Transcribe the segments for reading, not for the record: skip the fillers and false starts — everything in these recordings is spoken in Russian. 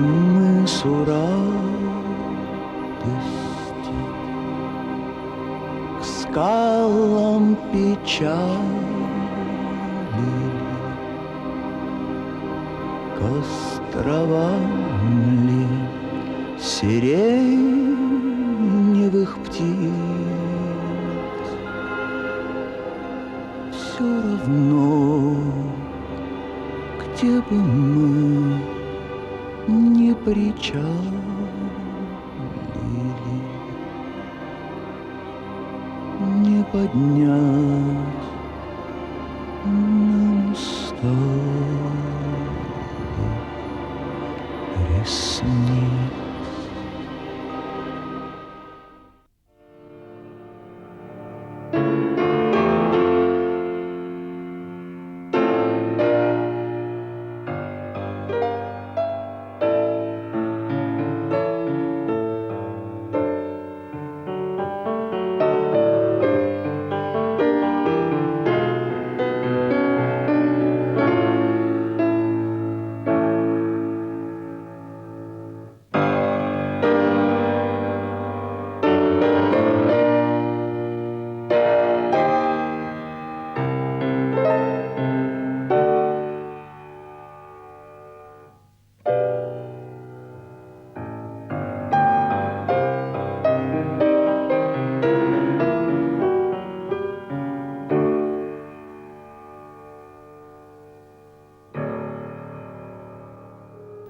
мысу радости, к скалам печали, к островам ли сиреневых птиц. Все равно, где бы мы не причалили, не поднять нам с тобой ресниц.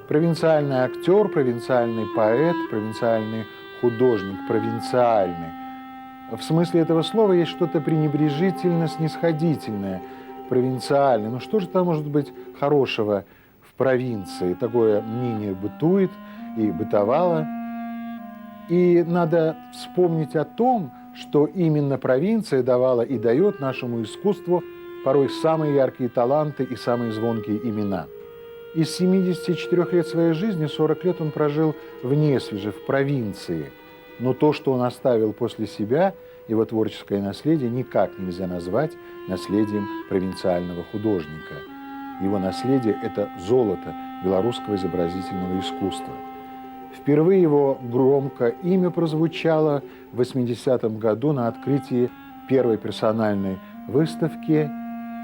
Провинциальный актер, провинциальный поэт, провинциальный художник, провинциальный. В смысле этого слова есть что-то пренебрежительно-снисходительное, провинциальный. Но что же там может быть хорошего в провинции? Такое мнение бытует и бытовало. И надо вспомнить о том, что именно провинция давала и дает нашему искусству порой самые яркие таланты и самые звонкие имена. Из 74 лет своей жизни 40 лет он прожил в Несвеже, в провинции. Но то, что он оставил после себя, его творческое наследие, никак нельзя назвать наследием провинциального художника. Его наследие – это золото белорусского изобразительного искусства. Впервые его громко имя прозвучало в 80-м году на открытии первой персональной выставки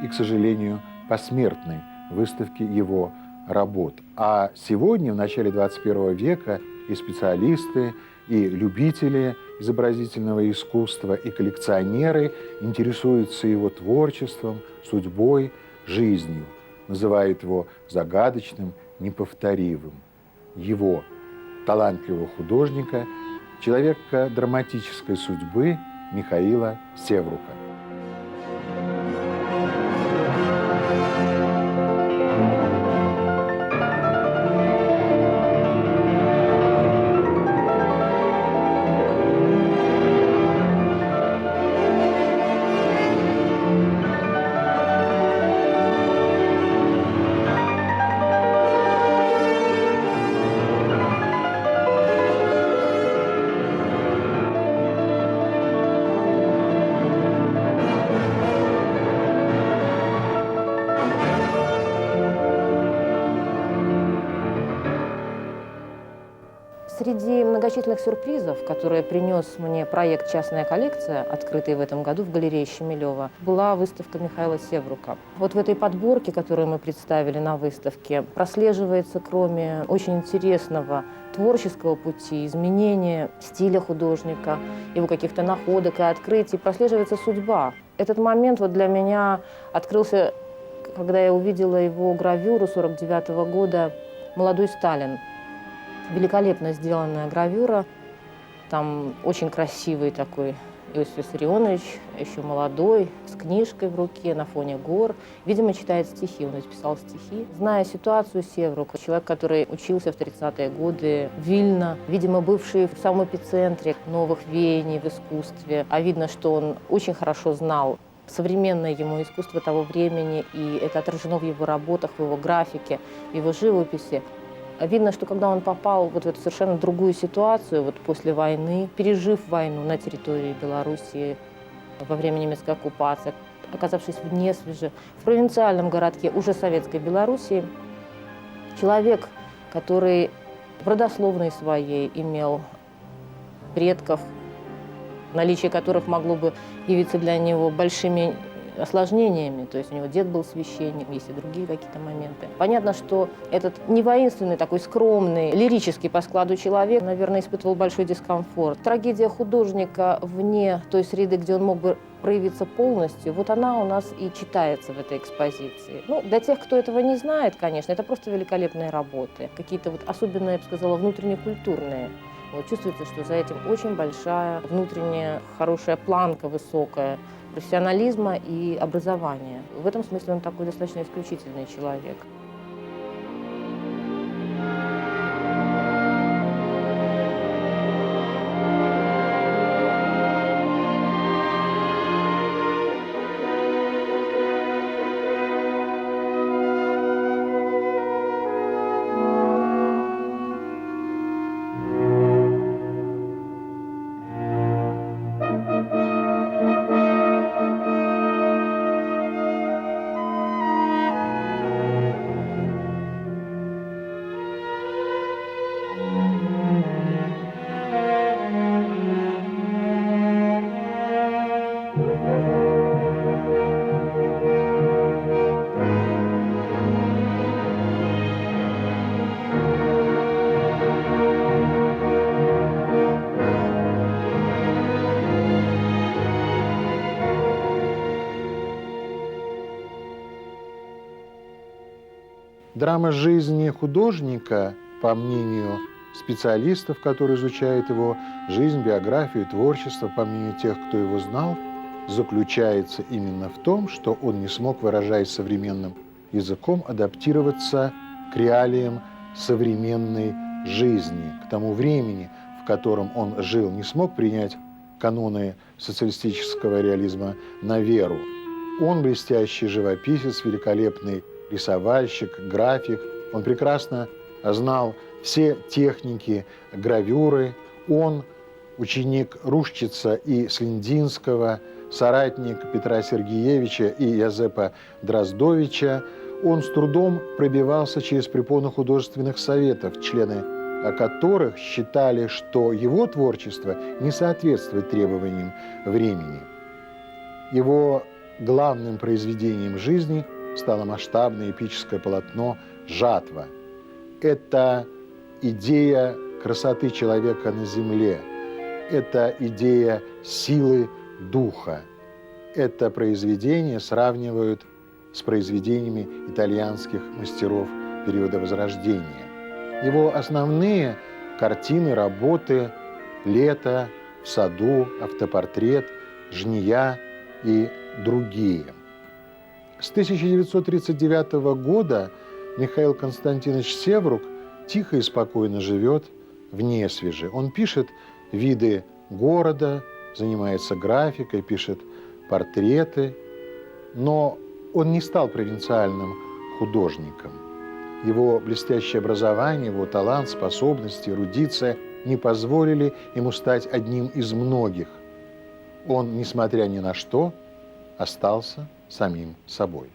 и, к сожалению, посмертной выставки его работ. А сегодня, в начале 21 века, и специалисты, и любители изобразительного искусства, и коллекционеры интересуются его творчеством, судьбой, жизнью, называют его загадочным, неповторимым. Его, талантливого художника, человека драматической судьбы Михаила Севрука. Среди многочисленных сюрпризов, которые принес мне проект «Частная коллекция», открытый в этом году в галерее Щемилева, была выставка Михаила Севрука. Вот в этой подборке, которую мы представили на выставке, прослеживается, кроме очень интересного творческого пути, изменения стиля художника, его каких-то находок и открытий, прослеживается судьба. Этот момент вот для меня открылся, когда я увидела его гравюру 1949 года «Молодой Сталин». Великолепно сделанная гравюра, там очень красивый такой Иосиф Виссарионович, еще молодой, с книжкой в руке, на фоне гор. Видимо, читает стихи, он ведь писал стихи. Зная ситуацию Севрука, человек, который учился в 30-е годы в Вильно, видимо, бывший в самом эпицентре новых веяний в искусстве, а видно, что он очень хорошо знал современное ему искусство того времени, и это отражено в его работах, в его графике, в его живописи. Видно, что когда он попал вот в эту совершенно другую ситуацию, вот после войны, пережив войну на территории Белоруссии во время немецкой оккупации, оказавшись в Несвеже, в провинциальном городке уже советской Белоруссии, человек, который в родословной своей имел предков, наличие которых могло бы явиться для него большими осложнениями. То есть у него дед был священник, есть и другие какие-то моменты. Понятно, что этот не воинственный, такой скромный, лирический по складу человек, наверное, испытывал большой дискомфорт. Трагедия художника вне той среды, где он мог бы проявиться полностью, вот она у нас и читается в этой экспозиции. Ну, для тех, кто этого не знает, конечно, это просто великолепные работы. Какие-то вот особенно, я бы сказала, внутренне-культурные. Вот чувствуется, что за этим очень большая внутренняя хорошая планка высокая профессионализма и образования. В этом смысле он такой достаточно исключительный человек. Драма жизни художника, по мнению специалистов, которые изучают его жизнь, биографию, творчество, по мнению тех, кто его знал, заключается именно в том, что он не смог, выражаясь современным языком, адаптироваться к реалиям современной жизни, к тому времени, в котором он жил, не смог принять каноны социалистического реализма на веру. Он блестящий живописец, великолепный рисовальщик, график. Он прекрасно знал все техники гравюры. Он ученик Рушчица и Слиндинского, соратник Петра Сергеевича и Язепа Дроздовича. Он с трудом пробивался через препоны художественных советов, члены которых считали, что его творчество не соответствует требованиям времени. Его главным произведением жизни стало масштабное эпическое полотно «Жатва». Это идея красоты человека на земле, это идея силы духа. Это произведение сравнивают с произведениями итальянских мастеров периода Возрождения. Его основные картины, работы «Лето», «В саду», «Автопортрет», «Жния» и другие. С 1939 года Михаил Константинович Севрук тихо и спокойно живет в Несвеже. Он пишет виды города, занимается графикой, пишет портреты, но он не стал провинциальным художником. Его блестящее образование, его талант, способности, эрудиция не позволили ему стать одним из многих. Он, несмотря ни на что, остался самим собой.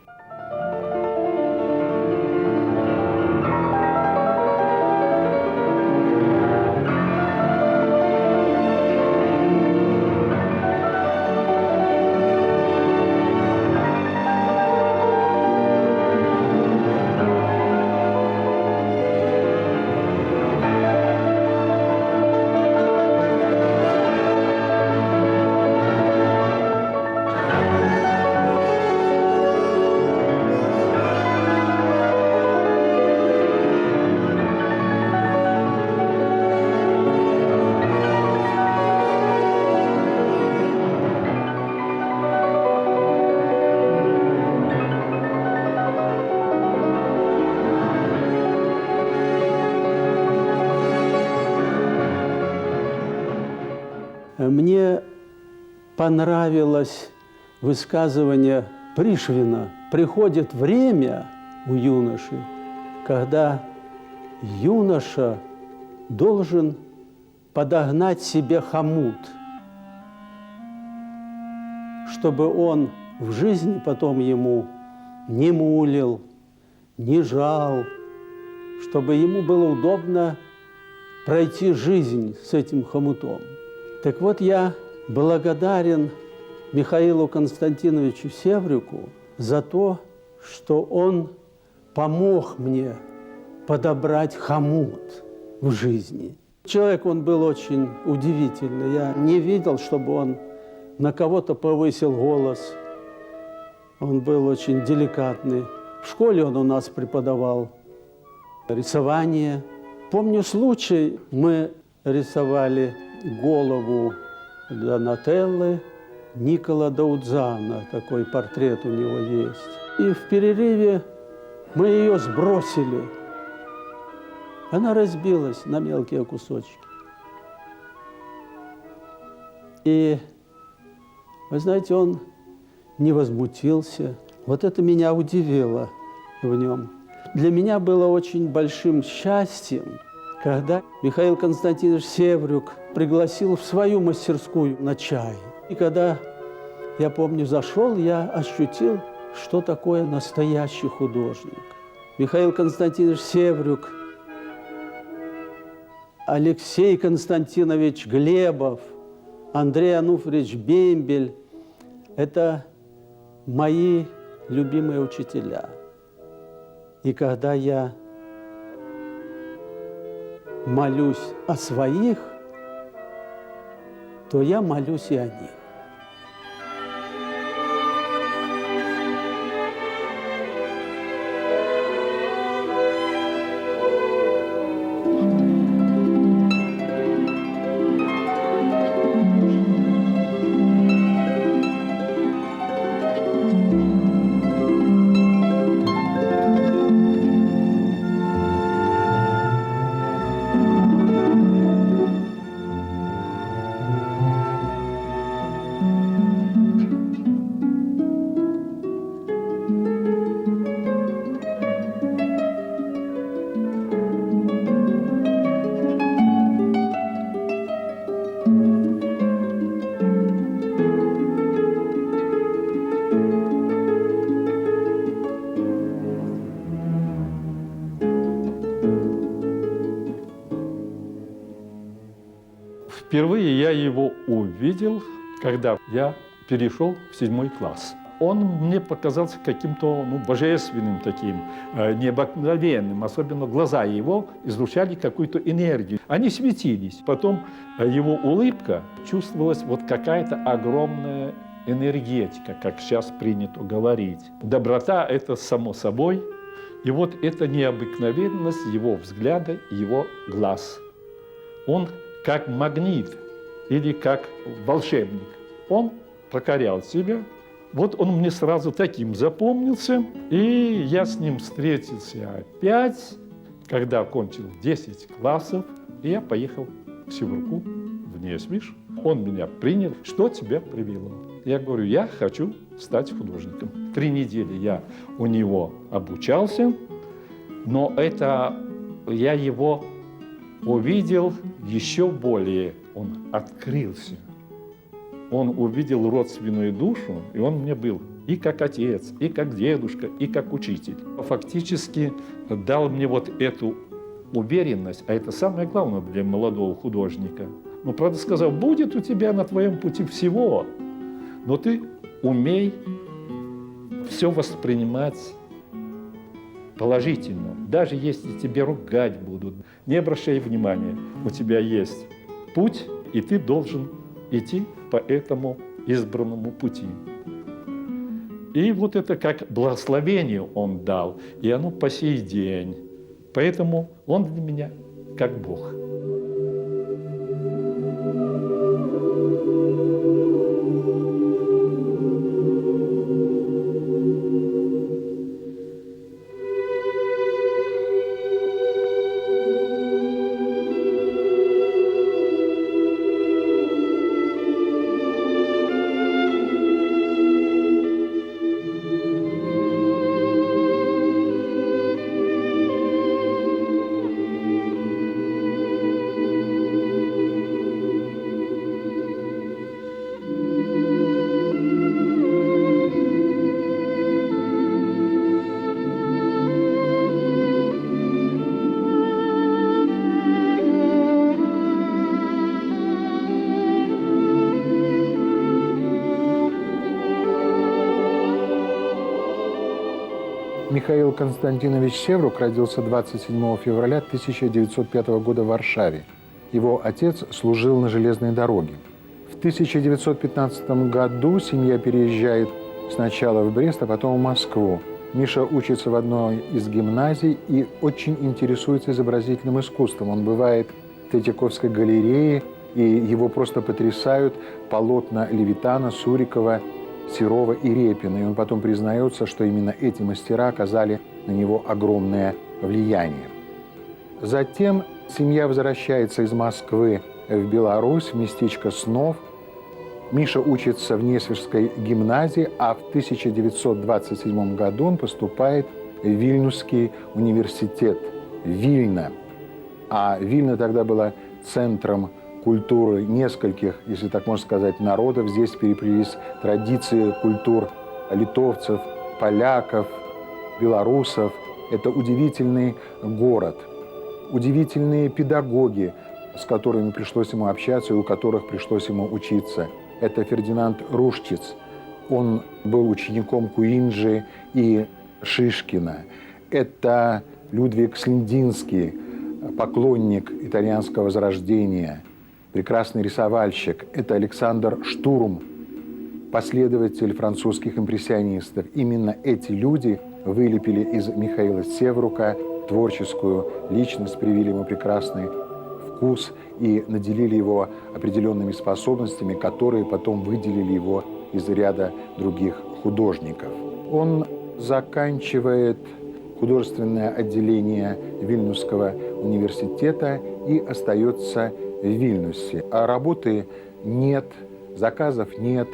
Мне понравилось высказывание Пришвина. Приходит время у юноши, когда юноша должен подогнать себе хомут, чтобы он в жизни потом ему не мулил, не жал, чтобы ему было удобно пройти жизнь с этим хомутом. Так вот, я благодарен Михаилу Константиновичу Севрюку за то, что он помог мне подобрать хомут в жизни. Человек он был очень удивительный. Я не видел, чтобы он на кого-то повысил голос. Он был очень деликатный. В школе он у нас преподавал рисование. Помню случай, мы рисовали голову Донателлы Никола Даудзана. Такой портрет у него есть. И в перерыве мы ее сбросили. Она разбилась на мелкие кусочки. И, вы знаете, он не возмутился. Вот это меня удивило в нем. Для меня было очень большим счастьем, когда Михаил Константинович Севрюк пригласил в свою мастерскую на чай. И когда, я помню, зашел, я ощутил, что такое настоящий художник. Михаил Константинович Севрюк, Алексей Константинович Глебов, Андрей Ануфриевич Бембель – это мои любимые учителя. И когда я молюсь о своих, то я молюсь и о них. Впервые я его увидел, когда я перешел в 7 класс. Он мне показался каким-то божественным таким, необыкновенным. Особенно глаза его излучали какую-то энергию. Они светились. Потом его улыбка чувствовалась вот какая-то огромная энергетика, как сейчас принято говорить. Доброта – это само собой. И вот эта необыкновенность его взгляда, его глаз. Он как магнит или как волшебник. Он покорял себя. Вот он мне сразу таким запомнился. И я с ним встретился опять, когда окончил 10 классов. И я поехал к Севруку в Несвиж. Он меня принял. Что тебя привело? Я говорю, я хочу стать художником. 3 недели я у него обучался. Но это я его увидел еще более, он открылся. Он увидел родственную душу, и он мне был и как отец, и как дедушка, и как учитель. Фактически дал мне вот эту уверенность, а это самое главное для молодого художника. Но, правда, сказал, будет у тебя на твоем пути всего, но ты умей все воспринимать положительно. Даже если тебе ругать будут, не обращай внимания. У тебя есть путь, и ты должен идти по этому избранному пути. И вот это как благословение он дал, и оно по сей день. Поэтому он для меня как Бог. Михаил Константинович Севрук родился 27 февраля 1905 года в Варшаве. Его отец служил на железной дороге. В 1915 году семья переезжает сначала в Брест, а потом в Москву. Миша учится в одной из гимназий и очень интересуется изобразительным искусством. Он бывает в Третьяковской галерее, и его просто потрясают полотна Левитана, Сурикова, Серова и Репина. И он потом признается, что именно эти мастера оказали на него огромное влияние. Затем семья возвращается из Москвы в Беларусь, в местечко Снов. Миша учится в Несвежской гимназии, а в 1927 году он поступает в Вильнюсский университет, Вильна. А Вильна тогда была центром культуры нескольких, если так можно сказать, народов. Здесь переплелись традиции культур литовцев, поляков, белорусов. Это удивительный город, удивительные педагоги, с которыми пришлось ему общаться и у которых пришлось ему учиться. Это Фердинанд Рушчиц. Он был учеником Куинджи и Шишкина. Это Людвиг Слиндинский, поклонник итальянского возрождения, прекрасный рисовальщик. Это Александр Штурм, последователь французских импрессионистов. Именно эти люди вылепили из Михаила Севрука творческую личность, привили ему прекрасный вкус и наделили его определенными способностями, которые потом выделили его из ряда других художников. Он заканчивает художественное отделение Вильнюсского университета и остается в Вильнюсе. А работы нет, заказов нет.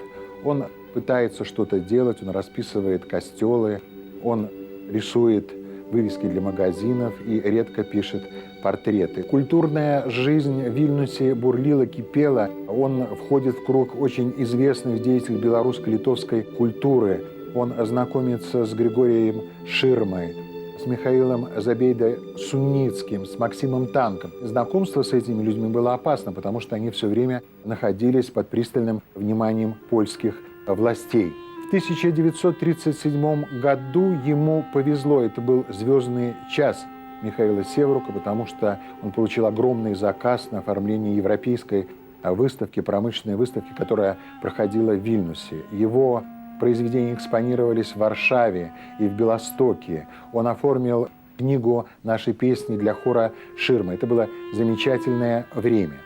Он пытается что-то делать, он расписывает костелы, он рисует вывески для магазинов и редко пишет портреты. Культурная жизнь в Вильнюсе бурлила, кипела. Он входит в круг очень известных деятелей белорусско-литовской культуры. Он знакомится с Григорием Ширмой, с Михаилом Забейдой-Сунницким, с Максимом Танком. Знакомство с этими людьми было опасно, потому что они все время находились под пристальным вниманием польских властей. В 1937 году ему повезло. Это был звездный час Михаила Севрука, потому что он получил огромный заказ на оформление европейской выставки, промышленной выставки, которая проходила в Вильнюсе. Его произведения экспонировались в Варшаве и в Белостоке. Он оформил книгу «Наши песни» для хора Ширмы. Это было замечательное время.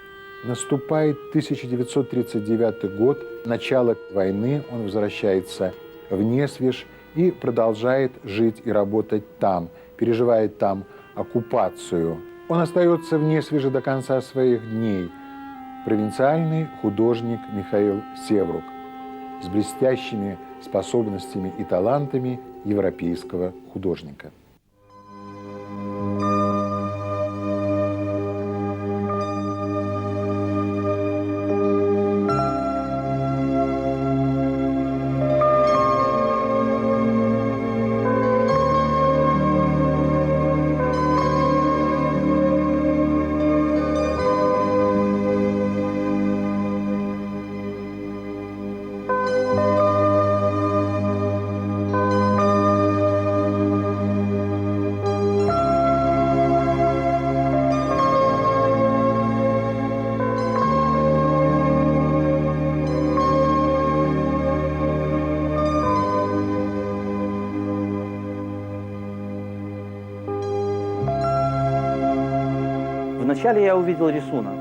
Наступает 1939 год, начало войны, он возвращается в Несвеж и продолжает жить и работать там, переживает там оккупацию. Он остается в Несвеже до конца своих дней. Провинциальный художник Михаил Севрук с блестящими способностями и талантами европейского художника. Вначале я увидел рисунок.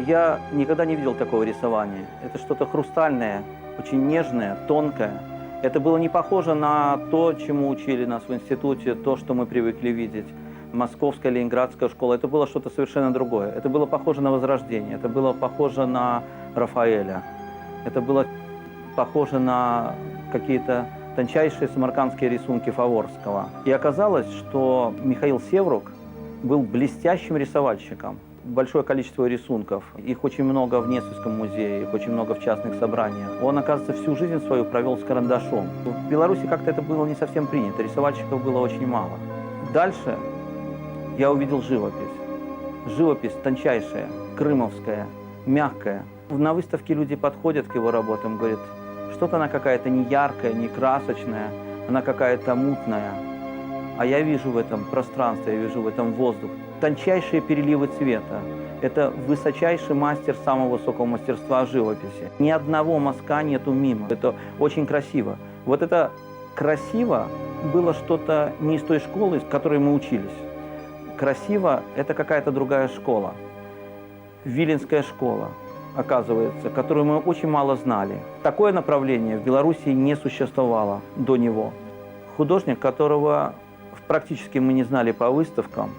Я никогда не видел такого рисования. Это что-то хрустальное, очень нежное, тонкое. Это было не похоже на то, чему учили нас в институте, то, что мы привыкли видеть. Московская, ленинградская школа. Это было что-то совершенно другое. Это было похоже на Возрождение, это было похоже на Рафаэля. Это было похоже на какие-то тончайшие самаркандские рисунки Фаворского. И оказалось, что Михаил Севрук был блестящим рисовальщиком. Большое количество рисунков. Их очень много в Несвежском музее, их очень много в частных собраниях. Он, оказывается, всю жизнь свою провел с карандашом. В Беларуси как-то это было не совсем принято, рисовальщиков было очень мало. Дальше я увидел живопись. Живопись тончайшая, крымовская, мягкая. На выставке люди подходят к его работам, говорят, что-то она какая-то не яркая, не красочная, она какая-то мутная. А я вижу в этом пространстве, я вижу в этом воздух. Тончайшие переливы цвета. Это высочайший мастер самого высокого мастерства живописи. Ни одного мазка нету мимо. Это очень красиво. Вот это красиво было что-то не из той школы, в которой мы учились. Красиво – это какая-то другая школа. Виленская школа, оказывается, которую мы очень мало знали. Такое направление в Белоруссии не существовало до него. Художник, которого практически мы не знали по выставкам,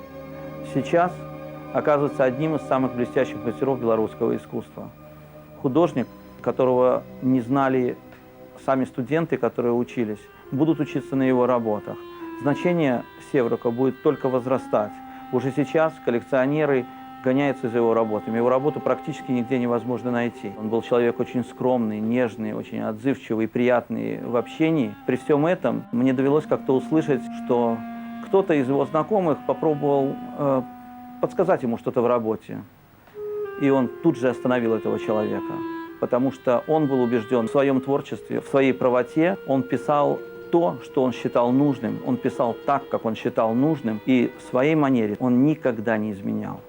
сейчас оказывается одним из самых блестящих мастеров белорусского искусства. Художник, которого не знали сами студенты, которые учились, будут учиться на его работах. Значение Севрука будет только возрастать. Уже сейчас коллекционеры гоняются за его работами. Его работу практически нигде невозможно найти. Он был человек очень скромный, нежный, очень отзывчивый, приятный в общении. При всем этом мне довелось как-то услышать, что кто-то из его знакомых попробовал подсказать ему что-то в работе. И он тут же остановил этого человека, потому что он был убежден в своем творчестве, в своей правоте. Он писал то, что он считал нужным. Он писал так, как он считал нужным. И в своей манере он никогда не изменял.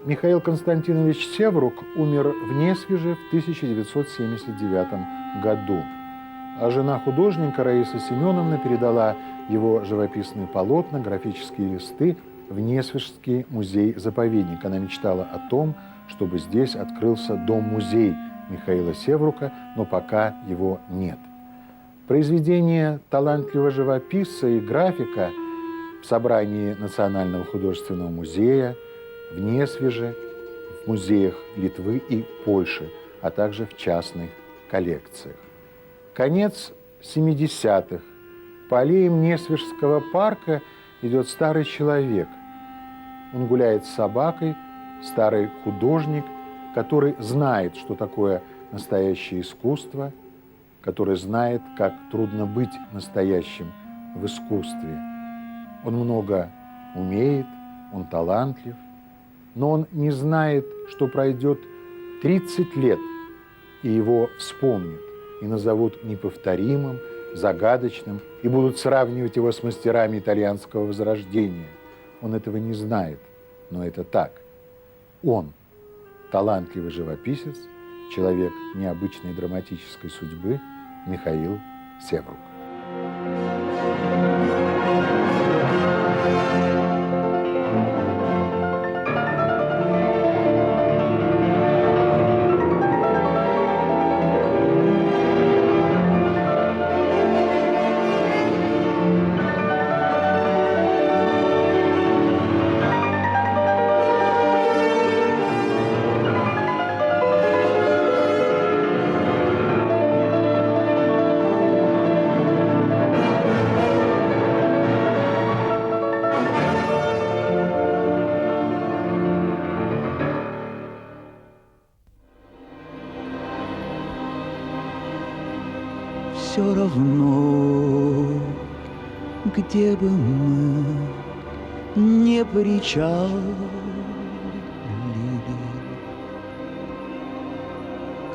Михаил Константинович Севрук умер в Несвеже в 1979 году, а жена художника Раиса Семеновна передала его живописные полотна, графические листы в Несвежский музей-заповедник. Она мечтала о том, чтобы здесь открылся дом-музей Михаила Севрука, но пока его нет. Произведения талантливого живописца и графика в собрании Национального художественного музея, в Несвеже, в музеях Литвы и Польши, а также в частных коллекциях. Конец 70-х. По аллеям Несвежского парка идет старый человек. Он гуляет с собакой, старый художник, который знает, что такое настоящее искусство, который знает, как трудно быть настоящим в искусстве. Он много умеет, он талантлив, но он не знает, что пройдет 30 лет, и его вспомнят, и назовут неповторимым, загадочным, и будут сравнивать его с мастерами итальянского возрождения. Он этого не знает, но это так. Он талантливый живописец, человек необычной драматической судьбы Михаил Севрук. Все равно, где бы мы не причалили,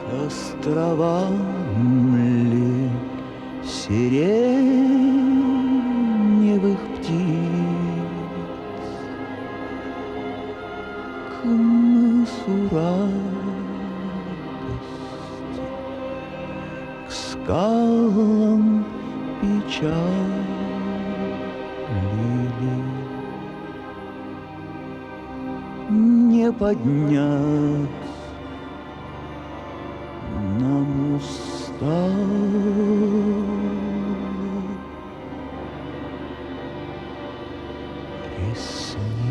к островам ли сиреневых птиц, к мысу радости опечалили. Не поднять нам устав. Ресни